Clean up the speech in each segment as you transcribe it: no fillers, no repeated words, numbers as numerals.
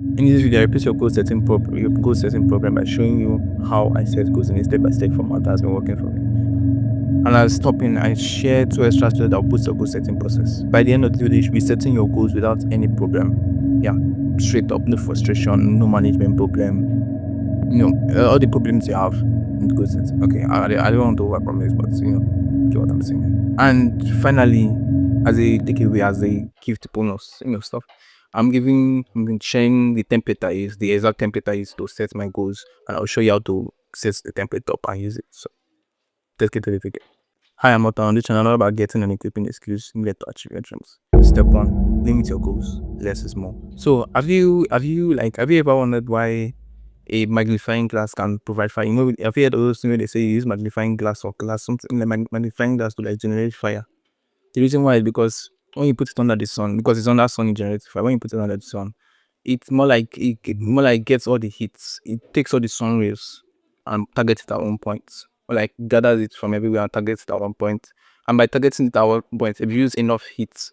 In this video, I replace your goal setting program by showing you how I set goals in a step-by-step format that has been working for me. And as stopping, I share 2 extra steps that will boost your goal setting process. By the end of the video, you should be setting your goals without any problem. Yeah, straight up, no frustration, no management problem. All the problems you have in goal setting. Okay, I don't want to overpromise, but get what I'm saying. And finally, as a takeaway, as a gift bonus, stuff. I'm sharing the template I use, the exact template I use to set my goals, and I'll show you how to set the template up and use it. So let's get to the video. Hi, I'm Otto. On this channel, all about getting and equipping the skills needed to achieve your dreams. Step 1: limit your goals. Less is more. So have you ever wondered why a magnifying glass can provide fire? Have you heard those things where they say you use magnifying glass or glass, something like magnifying glass to like generate fire? The reason why is because when you put it under the sun, because it's under sun, it generates fire. When you put it under the sun, it's more like it gets all the heat. It takes all the sun rays and targets it at one point, or like gathers it from everywhere and targets it at one point. And by targeting it at one point, if you use enough heat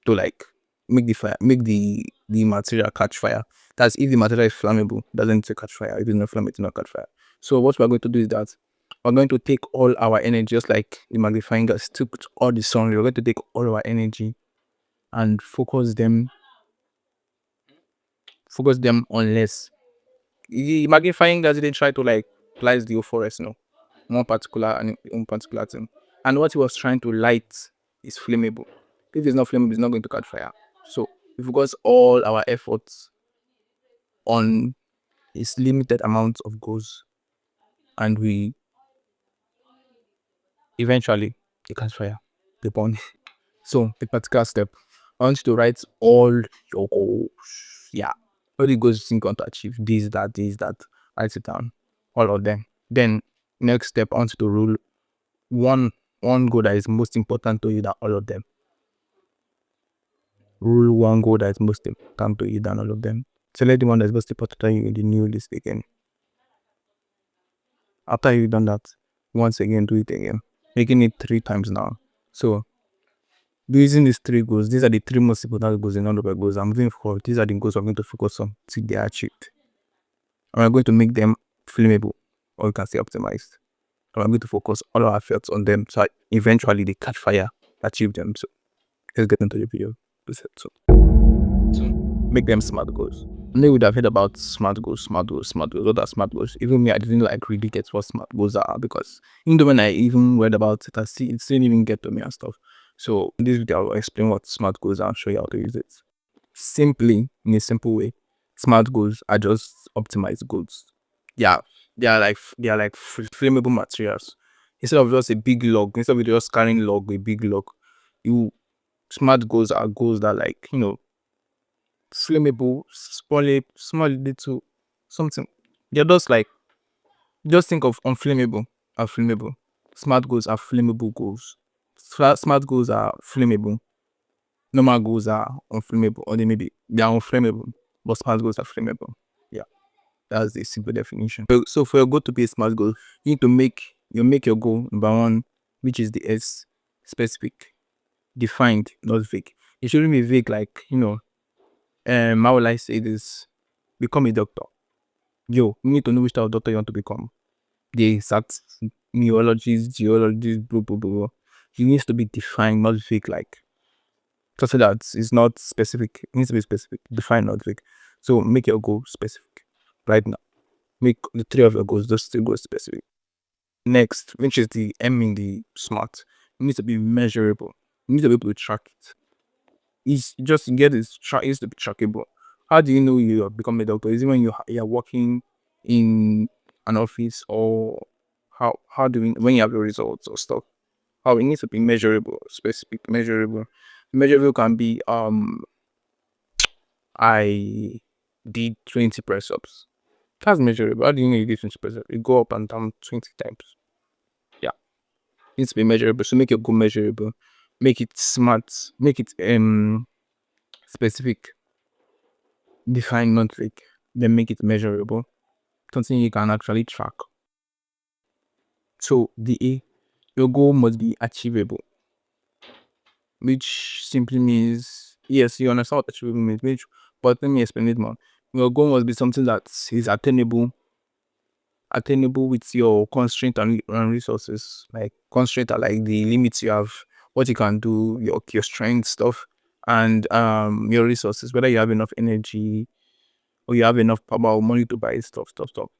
to like make the material catch fire. That's if the material is flammable, doesn't need to catch fire. If it's not flammable, it will not catch fire. So what we're going to do is that we're going to take all our energy, just like the magnifying glass took all the sun. We're going to take all our energy and focus them on less. The magnifying glass didn't try to like place the whole forest, no, one particular thing. And what he was trying to light is flammable. If it's not flammable, it's not going to catch fire. So we focus all our efforts on this limited amount of goals, and we eventually it catch fire. The burn. So the particular step, I want you to write all your goals. Yeah. All the goals you think you want to achieve. This, that. Write it down. All of them. Then next step, I want you to rule one goal that is most important to you than all of them. Rule one goal that is most important to you than all of them. Select the one that is most important to you in the new list again. After you've done that, once again, do it again. Making it 3 times now. So using these 3 goals, these are the 3 most important goals in all of our goals. I'm moving forward. These are the goals I'm going to focus on till they are achieved. And we're going to make them flammable, or you can say optimized. And we're going to focus all our efforts on them so eventually they catch fire, achieve them. So let's get into the video. So make them smart goals. And they would have heard about smart goals. What are smart goals? Even me, I didn't like really get what smart goals are, because even though when I even read about it, it didn't even get to me and stuff. So in this video, I'll explain what smart goals are and show you how to use it. Simply, in a simple way, smart goals are just optimized goals. Yeah, they are like flammable materials. Instead of just a big log, instead of just carrying a big log, smart goals are goals that flammable, small little something. They're just think of unflammable are flammable. Smart goals are flammable goals. Smart goals are flammable. Normal goals are unflammable, or they are unflammable, but smart goals are flammable. Yeah, that's the simple definition. So for your goal to be a smart goal, you need to make your goal number 1, which is the S, specific, defined, not vague. It shouldn't be vague, like how will I say this? Become a doctor. You need to know which type of doctor you want to become. The exact neurologist, geologist, blah blah blah. It needs to be defined, not vague, like so that it's not specific. It needs to be specific, defined, not vague. So make your goal specific right now. Make the 3 of your goals, those 3 goals specific. Next, which is the M in the smart, it needs to be measurable. You need to be able to track it. It's just to get this track, it needs to be trackable. How do you know you have become a doctor? Is it when you're working in an office, or how do we, when you have your results or stuff? How it needs to be measurable, specific, measurable. Measurable can be I did 20 press ups. That's measurable. How do you know you did 20 press ups? You go up and down 20 times. Yeah. It needs to be measurable. So make your goal measurable. Make it smart. Make it specific. Define, not vague. Then make it measurable. Something you can actually track. So the A, your goal must be achievable. Which simply means, yes, you understand what achievable means, but let me explain it more. Your goal must be something that is attainable with your constraint and resources. Like constraint are like the limits you have, what you can do, your strength stuff, and your resources, whether you have enough energy or you have enough power or money to buy stuff.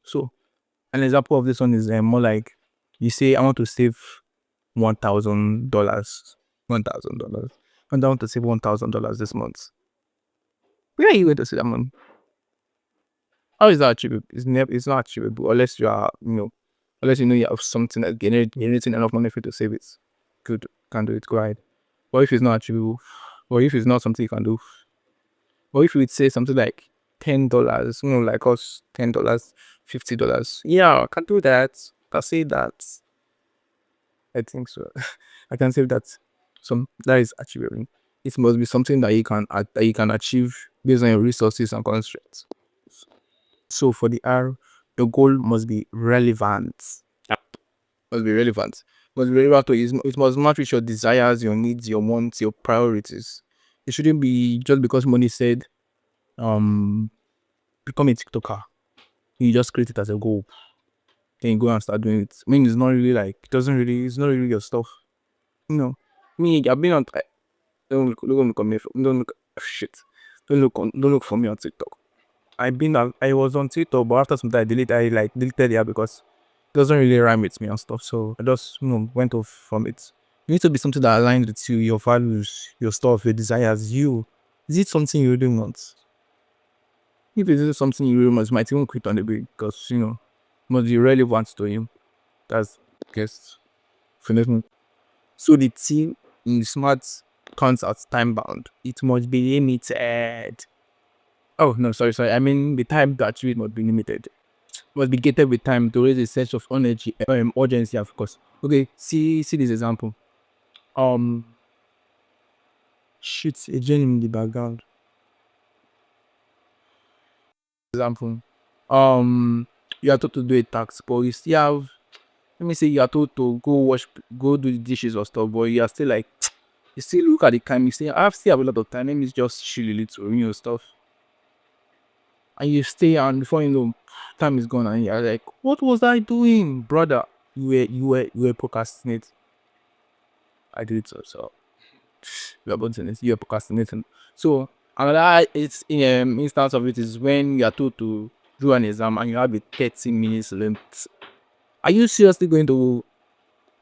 So an example of this one is more like you say I want to save $1,000. $1,000. And I want to save $1,000 this month. Where are you going to save that money? How is that achievable? It's not achievable unless you are, unless you know you have something that generating enough money for you to save it. Good, can do it, go ahead. But if it's not achievable, or if it's not something you can do, or if you would say something like $10, like us, $10, $50. Yeah, I can do that. I can say that. I think so. I can say that that is achievable. It must be something that you can achieve based on your resources and constraints. So for the R, the goal must be relevant. Yep. Must be relevant. Must be relevant to you. It must match with your desires, your needs, your wants, your priorities. It shouldn't be just because money said, um, become a TikToker. You just create it as a goal. Then you go and start doing it. I mean, it's not really like, it's not really your stuff. Me, I've been on, don't look on me, don't look, shit. Don't look for me on TikTok. I was on TikTok, but after some time I deleted it because it doesn't really rhyme with me and stuff. So I just went off from it. You need to be something that aligns with you, your values, your stuff, your desires. Is it something you really want? If it isn't something you really want, you might even quit on the way because it must be relevant to you. That's guess finishing. So the T in smart counts as time bound. It must be limited. Oh no, sorry. I mean the time to achieve it must be limited. Must be gated with time to raise a sense of energy, urgency, of course. Okay, see this example. Um, shit, a gen in the background. Example. You are told to do a task, but you still have. Let me say you are told to go do the dishes or stuff, but you are still like, you still look at the time. You say, I still have a lot of time. Let me just chill a little, stuff. And you stay, and before you know, time is gone, and you're like, what was I doing, brother? You were procrastinating. I did it so. You are both in this, you are procrastinating. So another it's instance of it is when you are told to do an exam and you have a 30 minutes limit. Are you seriously going to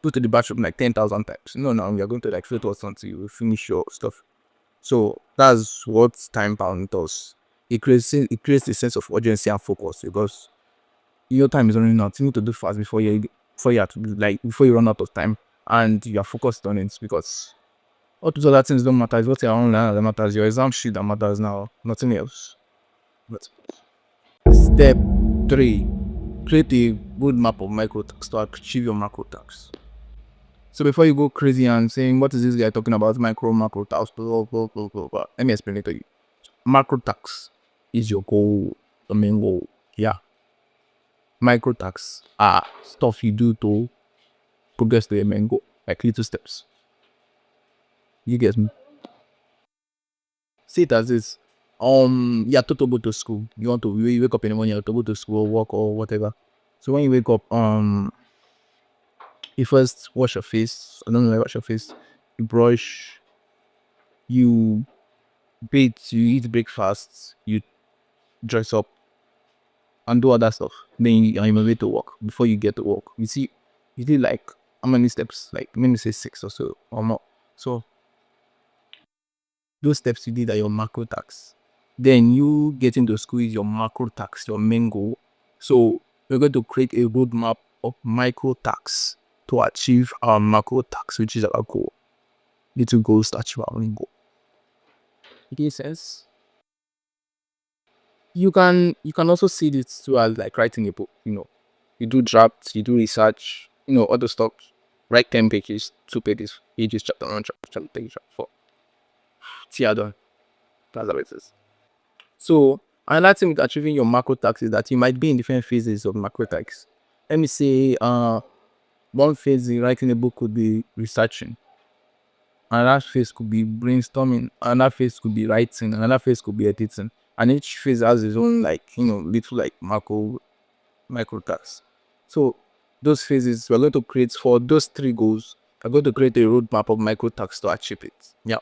go to the bathroom like 10,000 times? No, you are going to like fit what's until you finish your stuff. So that's what time bound does. It creates a sense of urgency and focus because your time is running out. You need to do fast before you have to like before you run out of time and you are focused on it because all those other things don't matter. It's what you're online that matters. Your exam sheet that matters now. Nothing else. But step 3. Create a roadmap of micro tasks to achieve your macro tasks. So before you go crazy and saying, what is this guy talking about? Macro tasks, blah, blah, blah, blah, blah. Let me explain it to you. Macro tasks is your goal, the main goal. Yeah. Micro tasks are stuff you do to progress to your main goal, like little steps. You get me? See it as this. You're told to go to school. You wake up in the morning, you're told to go to school, work or whatever. So when you wake up, you first wash your face. I don't know, wash your face. You brush. You bathe. You eat breakfast. You dress up and do other stuff. Then you are on your way to work. Before you get to work, you did like how many steps? Like maybe say 6 or so or more. So those steps you did are your macro tasks. Then you getting to school is your macro tasks, your main goal. So we're going to create a roadmap of micro tasks to achieve our macro tasks, which is our goal. Little goals to achieve our main goal. It makes sense. You can also see this too as like writing a book. You do drafts, you do research, other stuff. Write 10 pages, 2 pages, chapter 1, chapter 3, chapter 4. See how done. That's how it is. So another thing with achieving your macro tasks is that you might be in different phases of macro tasks. Let me say one phase in writing a book could be researching, another phase could be brainstorming, another phase could be writing, another phase could be editing. and each phase has its own like little like micro tasks. So those phases we're going to create for those three goals. We're going to create a roadmap of micro tasks to achieve it. Yeah,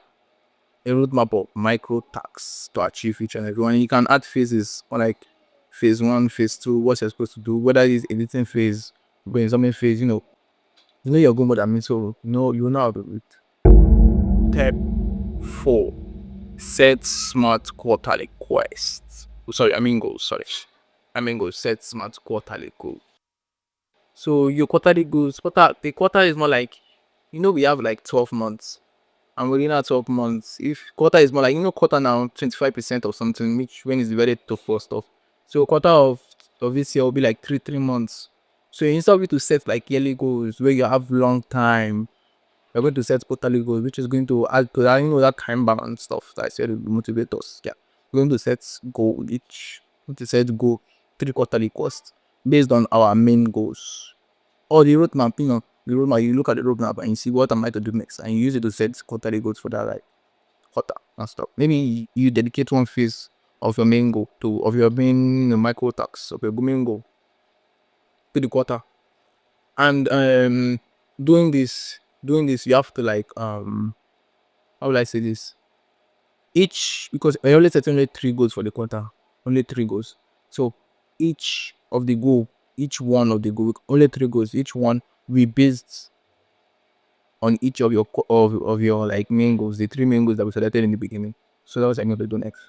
a roadmap of micro tasks to achieve each and every one. You can add phases or like phase one, phase two, what you're supposed to do, whether it's editing phase, brainstorming phase, you're going more than me, so you know how to do it. Step 4. Set smart quarterly quests. Sorry, I mean goals. Sorry. I mean goals. Set smart quarterly goals. So your quarterly goals, the quarter is more like, we have like 12 months. And within that 12 months, if quarter is more like, quarter now, 25% or something, which when is divided to four stuff. So quarter of this year will be like three months. So instead of you to set like yearly goals where you have long time, we're going to set quarterly goals, which is going to add to that, that time balance stuff that I said will motivate us. Yeah. We're going to set goal each. Going to set goal 3 quarterly costs based on our main goals. Or the roadmap, you look at the roadmap and you see what am I to do next, and you use it to set quarterly goals for that like quarter and stuff. Maybe you dedicate one phase of your main goal of your main micro tasks of your main goal to the quarter. And doing this, you have to like how will I say this? Because I only set only 3 goals for the quarter, only 3 goals. So each one of the goal, only 3 goals. Each one we based on each of your of your like main goals, the 3 main goals that we selected in the beginning. So that was I'm going to do next.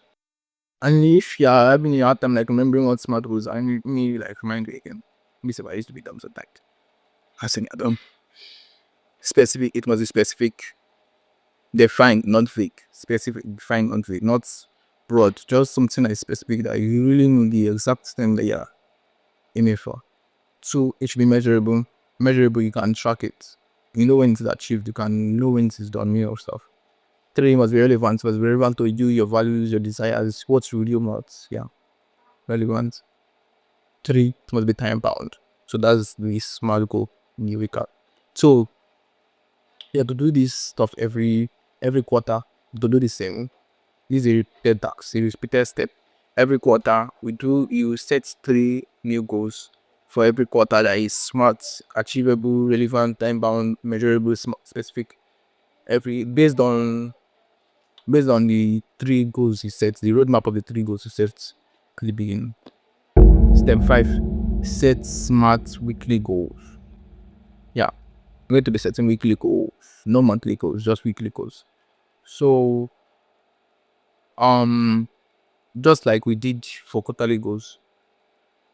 And if you're having a hard time like remembering what smart goals, I need me like remind you again. I used to be dumb so tight. I said dumb. Specific, it must be specific, defined, not vague. Specific, defined, not vague, not broad. Just something that is specific that you really know the exact thing that you're aiming for. 2, it should be measurable. Measurable, you can track it. You know when it's achieved, you can know when it's done, stuff. 3, must be relevant. Must be relevant to you, your values, your desires, what you really want. Yeah, relevant. 3, it must be time bound. So that's the smart goal in the week. So yeah, to do this stuff every quarter, to do the same. This is a repeated task, a repeated step. Every quarter, you set 3 new goals for every quarter that is smart, achievable, relevant, time bound, measurable, specific. Based on the 3 goals you set, the roadmap of the 3 goals you set at the beginning. Step 5, set smart weekly goals. Yeah, I'm going to be setting weekly goals, no monthly goals, just weekly goals. So just like we did for quarterly goals,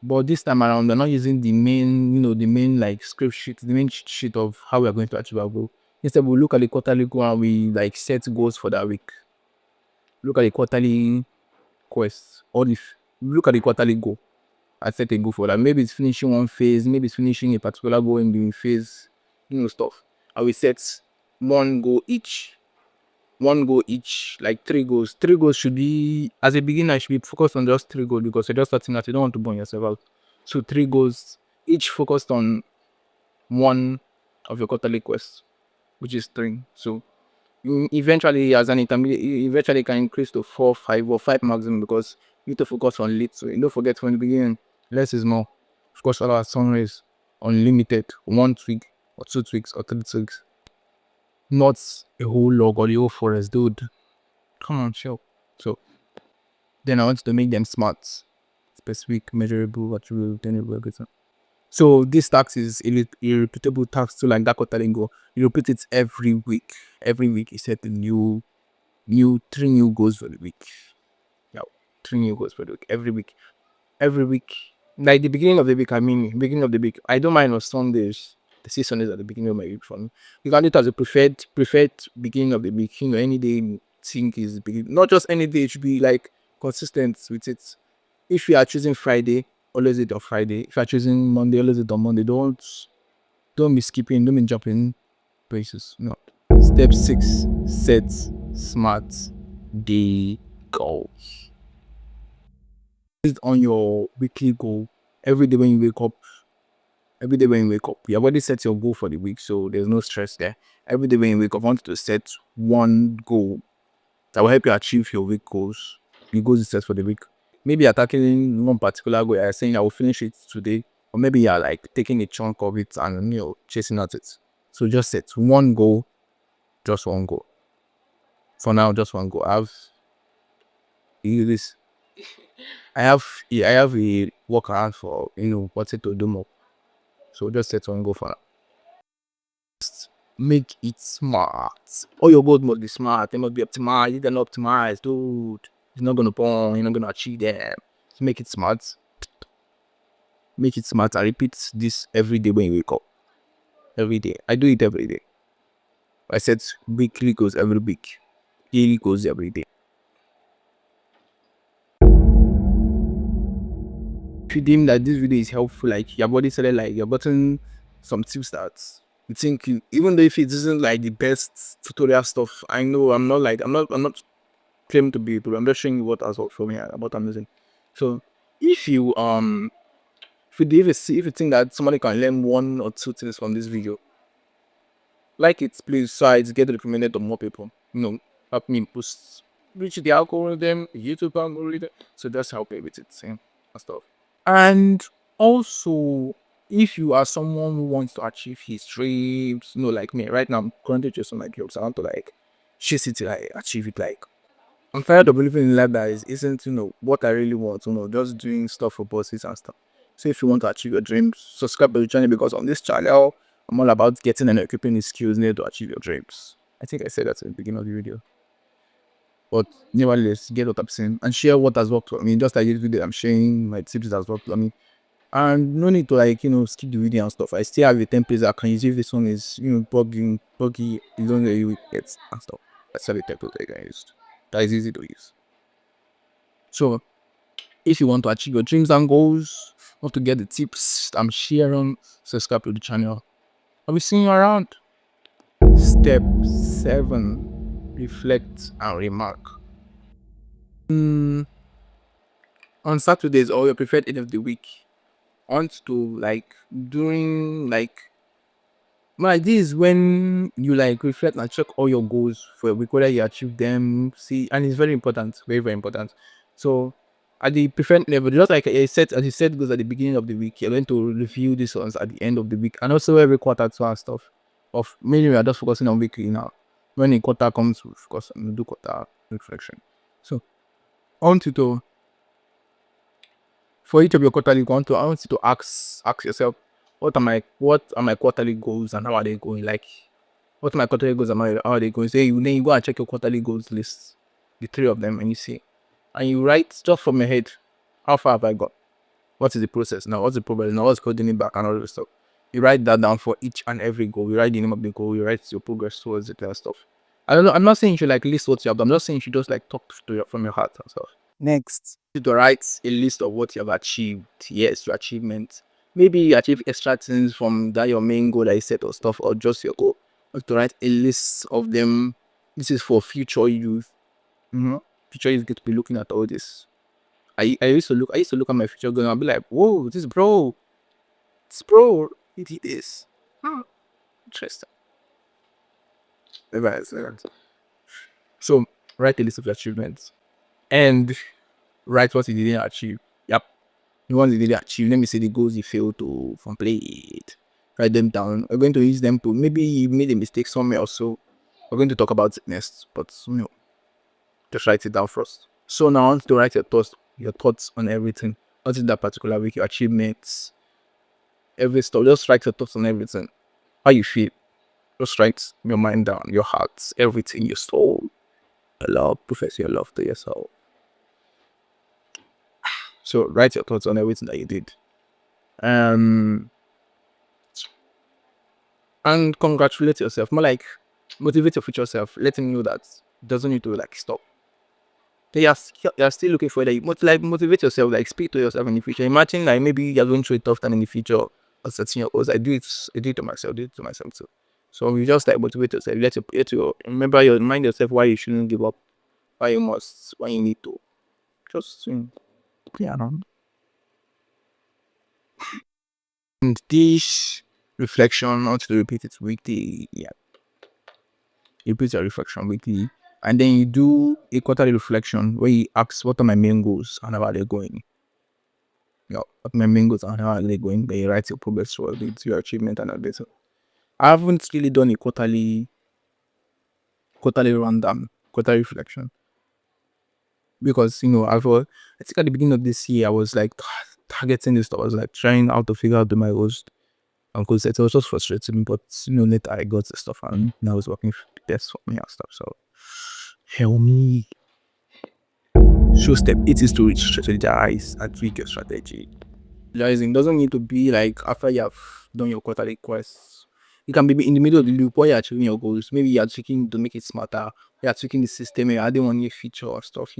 but this time around we're not using the main like script sheet, the main cheat sheet of how we are going to achieve our goal. Instead, we look at the quarterly goal and we like set goals for that week. Look at the quarterly quest, or if look at the quarterly goal and set a goal for that. Maybe it's finishing one phase, maybe it's finishing a particular goal in the phase, stuff. And we set one goal each, like 3 goals. 3 goals should be, as a beginner, should be focused on just 3 goals because you're just starting out. You don't want to burn yourself out. So 3 goals, each focused on one of your quarterly quests, which is 3. So eventually, as an intermediate, you eventually can increase to 4, 5, or 5 maximum because you need to focus on lead. So don't forget from the beginning, less is more. Focus all our sunrays, unlimited, 1 tweak, or 2 tweaks, or 3 tweaks. Not a whole log or the whole forest, dude. Come on, chill. So then I want to make them smart, specific, measurable, achievable, attainable, everything. So this task is a repeatable task to like that quarterly goal. You repeat it every week. Every week you set a new 3 new goals for the week. Yeah, 3 new goals for the week. Every week. Like the beginning of the week, beginning of the week. I don't mind on Sundays. The 6 Sundays at the beginning of my week for me. You can do it as a preferred beginning of the week. Any day you think is beginning. Not just any day, it should be like consistent with it. If you are choosing Friday, always do it on Friday. If you are choosing Monday, always do it on Monday. Don't be skipping, don't be jumping places. No. Step 6, set smart day goals. Based on your weekly goal, every day when you wake up, you have already set your goal for the week, so there's no stress there. Every day when you wake up, I want to set one goal that will help you achieve your week goals. your goals you set for the week. Maybe you're tackling one particular goal, you're saying I will finish it today, or maybe you're like taking a chunk of it and chasing at it. So just set one goal, just one goal. For now, just one goal. This I have a workaround for what to do more. So just set one goal for now. Make it smart. All your goals must be smart. They must be optimized. If they're not optimized, dude, it's not gonna burn. You're not gonna achieve them. So make it smart. Make it smart. I repeat this every day when you wake up. Every day. I do it every day. I set weekly goals every week. Daily goals every day. If you deem that this video is helpful, like your body said, like you're gotten some tips that you think even though if it isn't like the best tutorial stuff, I know I'm not claiming to be, but I'm just showing you what has worked for me and what I'm using. So if you if you think that somebody can learn one or two things from this video, like it please, so I get recommended to more people. Help me boost reach the algorithm, YouTube algorithm. So that's help me with it, and stuff. And also, if you are someone who wants to achieve his dreams, like me right now, I'm currently just on my jobs. I want to like chase it till I achieve it. Like I'm tired of believing in life that isn't what I really want. Just doing stuff for bosses and stuff. So if you want to achieve your dreams, subscribe to the channel because on this channel, I'm all about getting and equipping the skills needed to achieve your dreams. I think I said that at the beginning of the video. But nevertheless, get what I'm saying and share what has worked for me. Just like this video, I'm sharing my tips that has worked for me. And no need to like skip the video and stuff. I still have a template I can use if this one is buggy, you don't really get and stuff. I still have a template I can use. That is easy to use. So if you want to achieve your dreams and goals, want to get the tips I'm sharing, subscribe to the channel. I'll be seeing you around. Step 7. Reflect and remark. On Saturdays or your preferred end of the week, I want to like during like this is when you like reflect and check all your goals for a week, whether you achieve them. See, and it's very important, very, very important. So at the preferred level, just like I said, as you said, goes at the beginning of the week, you're going to review these ones at the end of the week, and also every quarter too and stuff. Of mainly we are just focusing on weekly now. When the quarter comes, we focus on do quarter reflection. So I want you to for each of your quarterly, I want you to ask yourself, what are my quarterly goals and how are they going? Like, what are my quarterly goals and how are they going? So then you go and check your quarterly goals list, the 3 of them, and you see, and you write just from your head, how far have I got? What is the process now? What's the problem now? What's holding it back and all this stuff? You write that down for each and every goal. You write the name of the goal. You write your progress towards it and stuff. I don't know. I'm not saying you should like list what you have done. I'm just saying you should just like talk from your heart and stuff. Next, to write a list of what you have achieved. Yes, your achievements. Maybe you achieve extra things from that your main goal that you set or stuff, or just your goal. You have to write a list of them. This is for future youth. Future youth get to be looking at all this. I used to look at my future goal and I'll be like, whoa, this bro, he did this. Interesting. So write a list of your achievements and write what you didn't achieve. Yep. The ones you didn't achieve. Let me say the goals you failed to complete. Write them down. We're going to use them to maybe you made a mistake somewhere or so. We're going to talk about it next, but just write it down first. So now I want to write your thoughts on everything. Not in that particular week, your achievements, every stuff. Just write your thoughts on everything. How you feel. Just write your mind down, your heart, everything, your soul. Your love, profess your love to yourself. So write your thoughts on everything that you did. And congratulate yourself. More like motivate your future self. Let him know that it doesn't need to like stop. They are still looking for that. Motivate yourself. Like speak to yourself in the future. Imagine like maybe you're going through a tough time in the future or setting your goals. I do it to myself. Do it to myself too. So you just like motivate yourself. Let your remind yourself why you shouldn't give up. Why you need to. Just yeah. And this reflection, I want to repeat it weekly. Yeah. Repeat your reflection weekly. And then you do a quarterly reflection where you ask, what are my main goals and how are they going? What are my main goals and how are they going? Then you write your progress towards it, your achievement and all this. So I haven't really done a quarterly rundown, quarterly reflection. Because I think at the beginning of this year I was like targeting this stuff. I was like trying out to figure out my goals and goals. It was just frustrating, but later I got the stuff and now it's working best for me and stuff. So help me. So step 8 is to strategize and tweak your strategy. Strategizing doesn't need to be like after you have done your quarterly quests. You can be in the middle of the loop while you're achieving your goals. Maybe you're tweaking to make it smarter. You're tweaking the system. You're adding one new feature or stuff.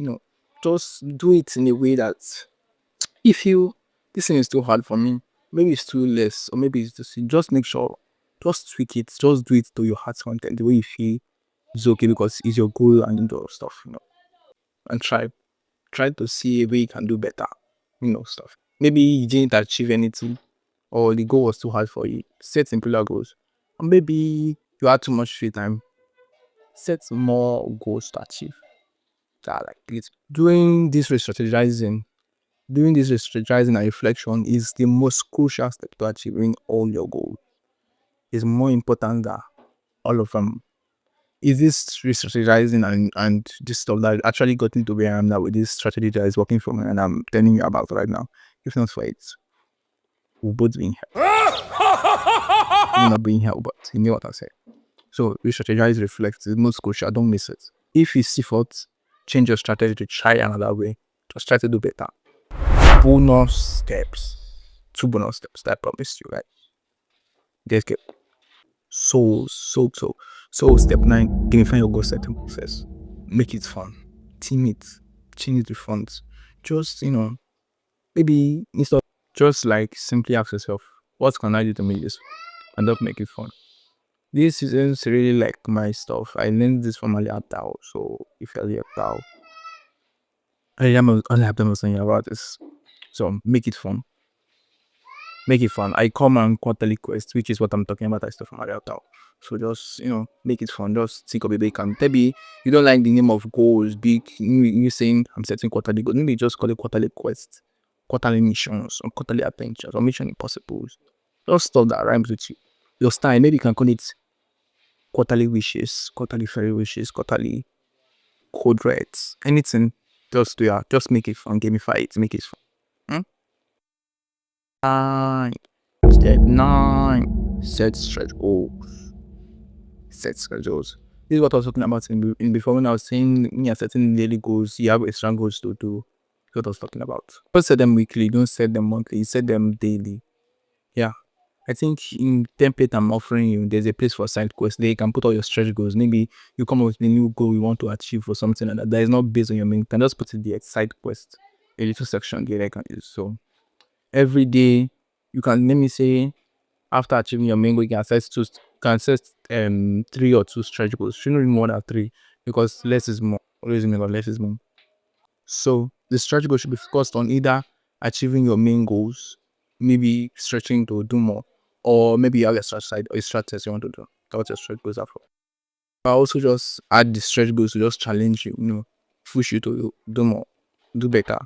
Just do it in a way that if you this thing is too hard for me, maybe it's too less, or maybe it's just make sure, just tweak it, just do it to your heart's content, the way you feel is okay because it's your goal and all stuff, and try to see a way you can do better, stuff. Maybe you didn't achieve anything or the goal was too hard for you. Set simpler goals. Or maybe you had too much free time. Set more goals to achieve. That like it. Doing this strategizing and reflection is the most crucial step to achieving all your goals. It's more important than all of them. Is this strategizing and this stuff that actually got me to where I am now with this strategy that is working for me and I'm telling you about right now? If not for it, we'll both be in hell. We'll not be in hell, but you know what I say. So re-strategize, reflect, is the most crucial. Don't miss it. If you see fault, change your strategy to try another way. Just try to do better. Bonus steps. 2 bonus steps that I promised you, right? Get it. So step 9, gamify your goal setting process. Make it fun. Team it. Change it to fun. Just, maybe instead of just like simply ask yourself, what can I do to make this and not make it fun? This isn't really like my stuff. I learned this from Ali Abdao. So if Ali Abdao, I am Abdao saying about this. So make it fun. Make it fun. I come on quarterly quest, which is what I'm talking about. I stuff from Ali Abdao. So just make it fun. Just think of it. Maybe you don't like the name of goals. Big you saying I'm setting quarterly goals. Maybe just call it quarterly quest, quarterly missions, or quarterly adventures, or mission impossibles. Just stuff that rhymes with you. Your style. Maybe you can call it quarterly wishes, quarterly fairy wishes, quarterly code reds, anything. Just make it fun, gamify it, make it fun. 9. Step 9. Set stretch goals. Set schedules. This is what I was talking about in before when I was saying setting daily goals, you have extra goals to do. What I was talking about. Don't set them weekly, don't set them monthly, you set them daily. Yeah. I think in template I'm offering you, there's a place for side quests. There you can put all your stretch goals. Maybe you come up with a new goal you want to achieve or something like that is not based on your main. You can just put it the side quest, a little section there that can use. So every day you can, let me say, after achieving your main goal, you can set 3 or 2 stretch goals. Shouldn't be more than 3 because less is more. Always remember less is more. So the stretch goal should be focused on either achieving your main goals, maybe stretching to do more, or maybe you have a stretch side or a stretch test you want to do. That's what your stretch goals are for. I also just add the stretch goals to just challenge you, push you to do more, do better,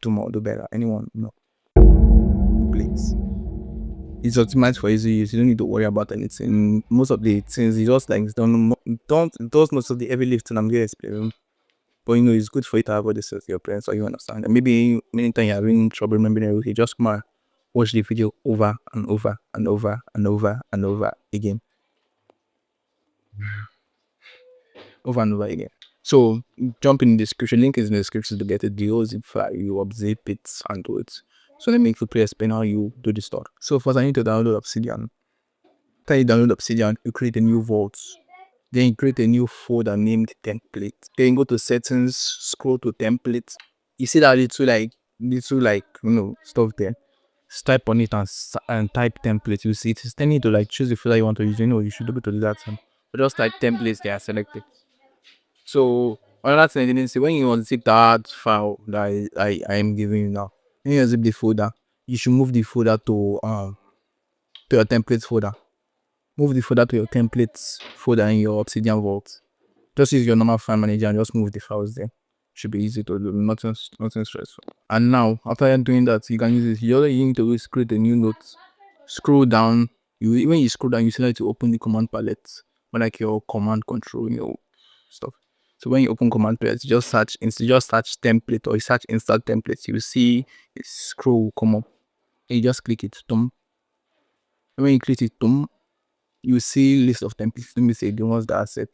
do more, do better. Anyone, please. It's optimized for easy use. You don't need to worry about anything. Most of the things you just like don't does most of the heavy lifting I'm going to explain. But it's good for you to have all this with your parents, so you understand. And maybe anytime you're having trouble remembering everything, just come and watch the video over and over and over and over and over again. Over and over again. So jump in the description. Link is in the description to get it. The zip file, you upzip it and do it. So let me quickly explain how you do this stuff. So first I need to download Obsidian. After you download Obsidian, you create a new vault. Then you create a new folder named template. Then you go to settings, scroll to templates. You see that little stuff there. Just type on it and type template. You see it's telling you to choose the folder you want to use. You should be able to do that. But just type templates there, select it. So another thing I didn't say, when you unzip that file that I am giving you now, when you unzip the folder, you should move the folder to your templates folder. Move the folder to your templates folder in your Obsidian vault. Just use your normal file manager and just move the files there. Should be easy to do, nothing stressful. And now, after you're doing that, you can use it. You need to always create a new note. Scroll down. When you scroll down, you select to open the command palette, but like your command control, stuff. So when you open command palette, instead just search template or you search insert templates, you will see a scroll will come up. And you just click it. When you click it, you see list of templates. Let me say the ones that are set.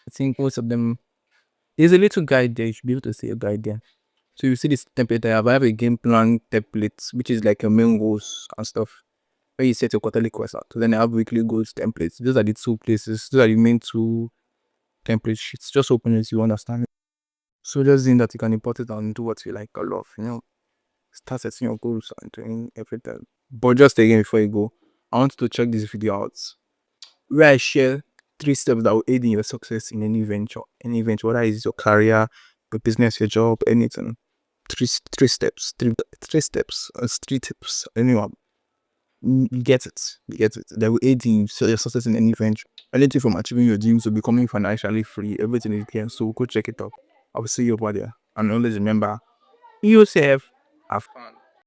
I think most of them. There's a little guide there. You should be able to see a guide there. So you see this template I have a game plan template, which is like your main goals and stuff. Where you set your quarterly quest out. So then I have weekly goals templates. Those are the two places. Those are the main two template sheets. Just open it, you understand it. So just in that you can import it and do what you like a lot. Start setting your goals and doing everything. But just again before you go, I want you to check this video out where I share 3 steps that will aid in your success in any venture. Whether it's your career, your business, your job, anything. Three steps. Three steps. Three tips. Anyone. You get it. That will aid in your success in any venture. Anything from achieving your dreams to becoming financially free. Everything is here. So go check it out. I will see you over there. And always remember, yourself, have fun.